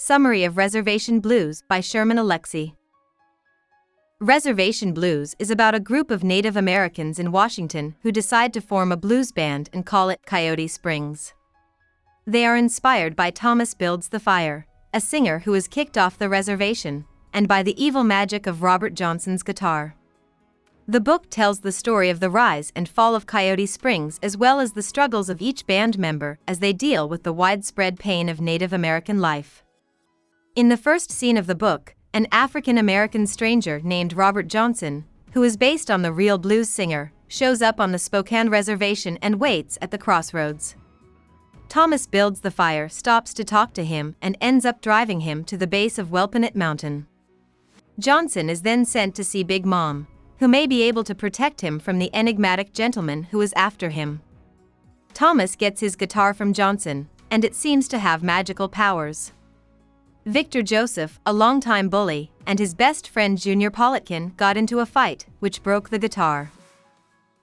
Summary of Reservation Blues by Sherman Alexie. Reservation Blues is about a group of Native Americans in Washington who decide to form a blues band and call it Coyote Springs. They are inspired by Thomas Builds the Fire, a singer who is kicked off the reservation, and by the evil magic of Robert Johnson's guitar. The book tells the story of the rise and fall of Coyote Springs as well as the struggles of each band member as they deal with the widespread pain of Native American life. In the first scene of the book, an African-American stranger named Robert Johnson, who is based on the real blues singer, shows up on the Spokane Reservation and waits at the crossroads. Thomas Builds the Fire stops to talk to him and ends up driving him to the base of Welpinit Mountain. Johnson is then sent to see Big Mom, who may be able to protect him from the enigmatic gentleman who is after him. Thomas gets his guitar from Johnson, and it seems to have magical powers. Victor Joseph, a longtime bully, and his best friend Junior Politkin got into a fight, which broke the guitar.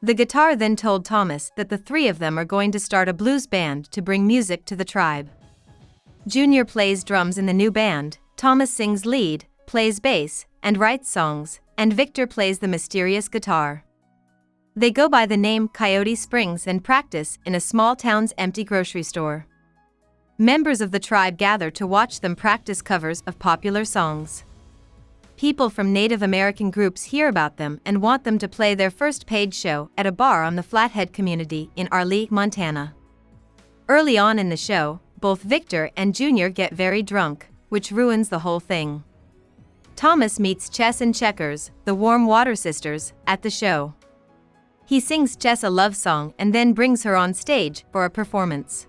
The guitar then told Thomas that the three of them are going to start a blues band to bring music to the tribe. Junior plays drums in the new band, Thomas sings lead, plays bass, and writes songs, and Victor plays the mysterious guitar. They go by the name Coyote Springs and practice in a small town's empty grocery store. Members of the tribe gather to watch them practice covers of popular songs. People from Native American groups hear about them and want them to play their first paid show at a bar on the Flathead community in Arlee, Montana. Early on in the show, both Victor and Junior get very drunk, which ruins the whole thing. Thomas meets Chess and Checkers, the Warm Water Sisters, at the show. He sings Chess a love song and then brings her on stage for a performance.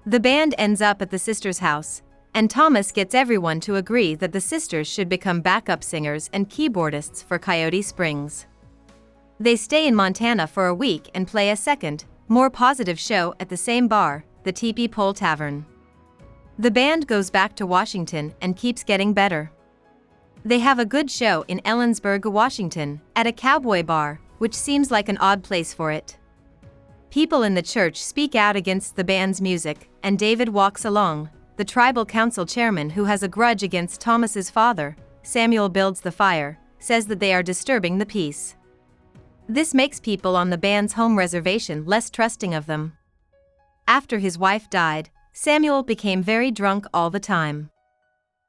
The band ends up at the sisters' house, and Thomas gets everyone to agree that the sisters should become backup singers and keyboardists for Coyote Springs. They stay in Montana for a week and play a second, more positive show at the same bar, the Teepee Pole Tavern. The band goes back to Washington and keeps getting better. They have a good show in Ellensburg, Washington, at a cowboy bar, which seems like an odd place for it. People in the church speak out against the band's music, and David Walks Along, the tribal council chairman who has a grudge against Thomas's father, Samuel Builds the Fire, says that they are disturbing the peace. This makes people on the band's home reservation less trusting of them. After his wife died, Samuel became very drunk all the time.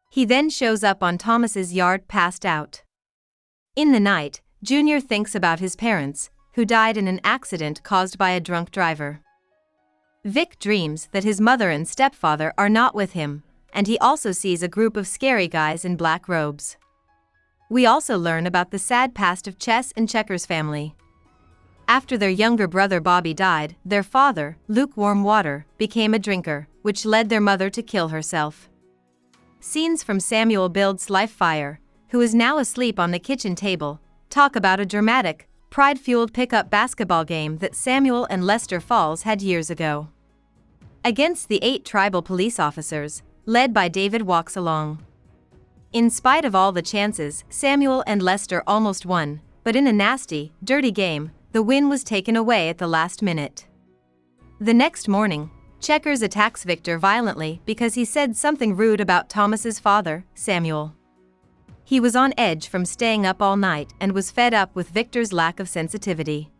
He then shows up on Thomas's yard passed out. In the night, Junior thinks about his parents, who died in an accident caused by a drunk driver. Vic dreams that his mother and stepfather are not with him, and he also sees a group of scary guys in black robes. We also learn about the sad past of Chess and Checkers' family. After their younger brother Bobby died, their father, Lukewarm Water, became a drinker, which led their mother to kill herself. Scenes from Samuel Builds' Life Fire, who is now asleep on the kitchen table, talk about a dramatic, pride-fueled pickup basketball game that Samuel and Lester Falls had years ago. Against the 8 tribal police officers, led by David Walks Along. In spite of all the chances, Samuel and Lester almost won, but in a nasty, dirty game, the win was taken away at the last minute. The next morning, Checkers attacks Victor violently because he said something rude about Thomas's father, Samuel. He was on edge from staying up all night and was fed up with Victor's lack of sensitivity.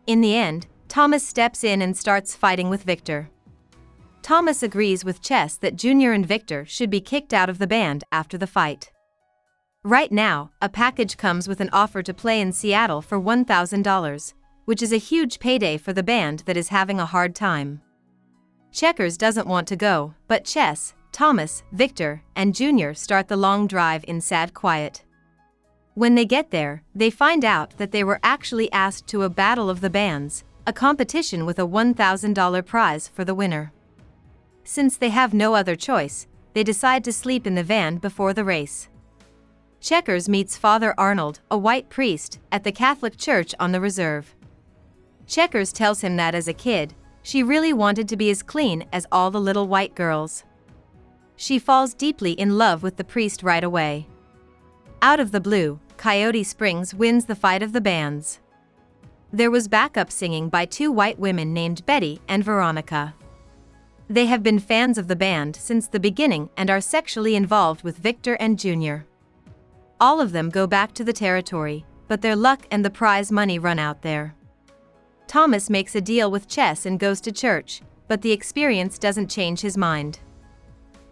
In the end, Thomas steps in and starts fighting with Victor. Thomas agrees with Chess that Junior and Victor should be kicked out of the band after the fight. Right now, a package comes with an offer to play in Seattle for $1,000, which is a huge payday for the band that is having a hard time. Checkers doesn't want to go, but Chess, Thomas, Victor, and Junior start the long drive in sad quiet. When they get there, they find out that they were actually asked to a Battle of the Bands, a competition with a $1,000 prize for the winner. Since they have no other choice, they decide to sleep in the van before the race. Checkers meets Father Arnold, a white priest, at the Catholic church on the reserve. Checkers tells him that as a kid, she really wanted to be as clean as all the little white girls. She falls deeply in love with the priest right away. Out of the blue, Coyote Springs wins the fight of the bands. There was backup singing by 2 white women named Betty and Veronica. They have been fans of the band since the beginning and are sexually involved with Victor and Junior. All of them go back to the territory, but their luck and the prize money run out there. Thomas makes a deal with Chess and goes to church, but the experience doesn't change his mind.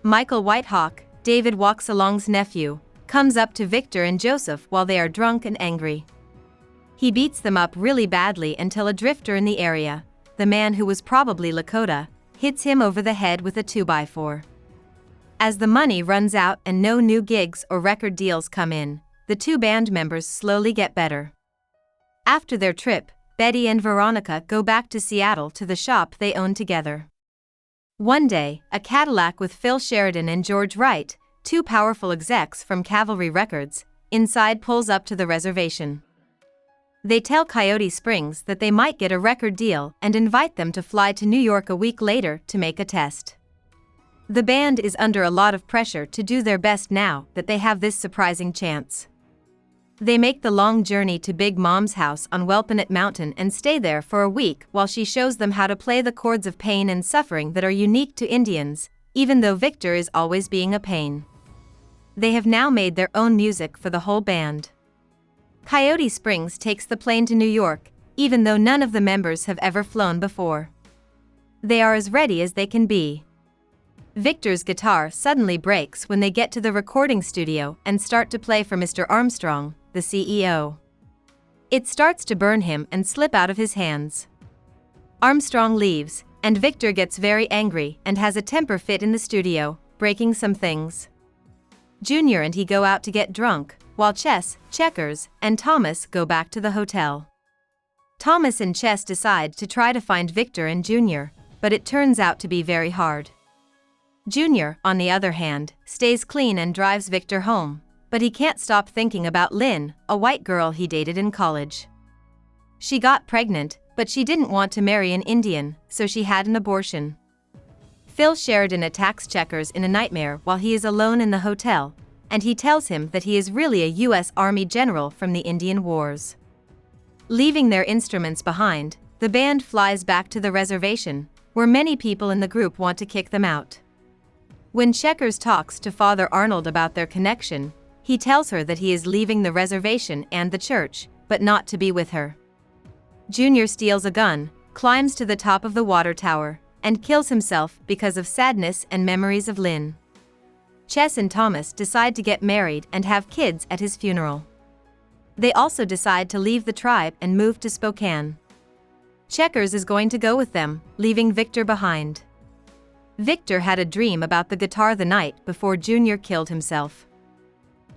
Michael Whitehawk, David Walksalong's nephew, comes up to Victor and Joseph while they are drunk and angry. He beats them up really badly until a drifter in the area, the man who was probably Lakota, hits him over the head with a 2x4. As the money runs out and no new gigs or record deals come in, the two band members slowly get better. After their trip, Betty and Veronica go back to Seattle to the shop they own together. One day, a Cadillac with Phil Sheridan and George Wright, two powerful execs from Cavalry Records, inside pulls up to the reservation. They tell Coyote Springs that they might get a record deal and invite them to fly to New York a week later to make a test. The band is under a lot of pressure to do their best now that they have this surprising chance. They make the long journey to Big Mom's house on Welpanet Mountain and stay there for a week while she shows them how to play the chords of pain and suffering that are unique to Indians, even though Victor is always being a pain. They have now made their own music for the whole band. Coyote Springs takes the plane to New York, even though none of the members have ever flown before. They are as ready as they can be. Victor's guitar suddenly breaks when they get to the recording studio and start to play for Mr. Armstrong, the CEO. It starts to burn him and slip out of his hands. Armstrong leaves, and Victor gets very angry and has a temper fit in the studio, breaking some things. Junior and he go out to get drunk, while Chess, Checkers, and Thomas go back to the hotel. Thomas and Chess decide to try to find Victor and Junior, but it turns out to be very hard. Junior, on the other hand, stays clean and drives Victor home, but he can't stop thinking about Lynn, a white girl he dated in college. She got pregnant, but she didn't want to marry an Indian, so she had an abortion. Phil Sheridan attacks Checkers in a nightmare while he is alone in the hotel, and he tells him that he is really a U.S. Army general from the Indian Wars. Leaving their instruments behind, the band flies back to the reservation, where many people in the group want to kick them out. When Checkers talks to Father Arnold about their connection, he tells her that he is leaving the reservation and the church, but not to be with her. Junior steals a gun, climbs to the top of the water tower, and kills himself because of sadness and memories of Lynn. Chess and Thomas decide to get married and have kids at his funeral. They also decide to leave the tribe and move to Spokane. Checkers is going to go with them, leaving Victor behind. Victor had a dream about the guitar the night before Junior killed himself.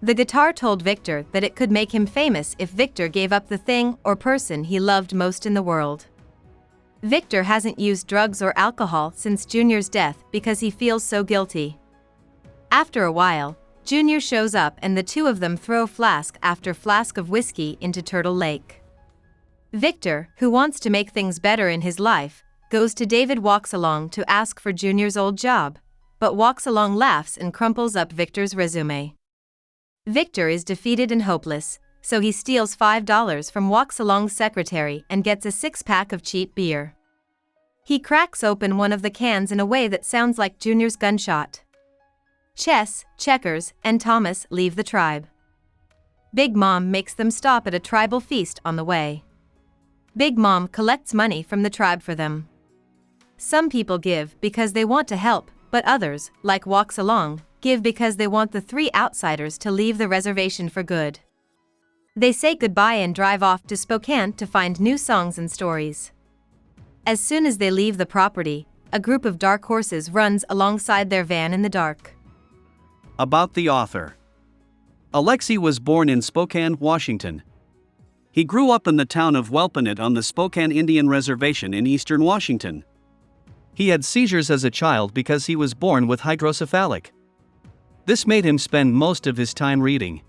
The guitar told Victor that it could make him famous if Victor gave up the thing or person he loved most in the world. Victor hasn't used drugs or alcohol since Junior's death because he feels so guilty. After a while, Junior shows up and the two of them throw flask after flask of whiskey into Turtle Lake. Victor, who wants to make things better in his life, goes to David Walksalong to ask for Junior's old job, but Walksalong laughs and crumples up Victor's resume. Victor is defeated and hopeless, so he steals $5 from Walksalong's secretary and gets a six-pack of cheap beer. He cracks open one of the cans in a way that sounds like Junior's gunshot. Chess, Checkers, and Thomas leave the tribe. Big Mom makes them stop at a tribal feast on the way. Big Mom collects money from the tribe for them. Some people give because they want to help, but others, like Walksalong, give because they want the three outsiders to leave the reservation for good. They say goodbye and drive off to Spokane to find new songs and stories. As soon as they leave the property, a group of dark horses runs alongside their van in the dark. About the author. Alexie was born in Spokane, Washington. He grew up in the town of Welpanet on the Spokane Indian Reservation in eastern Washington. He had seizures as a child because he was born with hydrocephalic. This made him spend most of his time reading.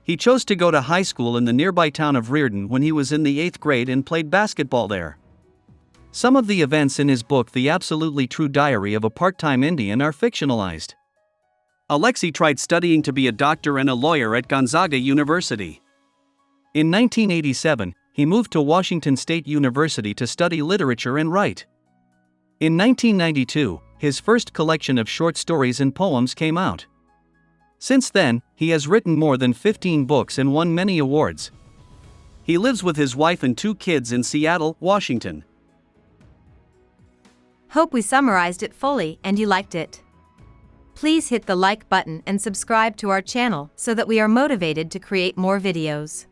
He chose to go to high school in the nearby town of Reardon when he was in the 8th grade and played basketball there. Some of the events in his book The Absolutely True Diary of a Part-Time Indian are fictionalized. Alexie tried studying to be a doctor and a lawyer at Gonzaga University. In 1987, he moved to Washington State University to study literature and write. In 1992, his first collection of short stories and poems came out. Since then, he has written more than 15 books and won many awards. He lives with his wife and 2 kids in Seattle, Washington. Hope we summarized it fully and you liked it. Please hit the like button and subscribe to our channel so that we are motivated to create more videos.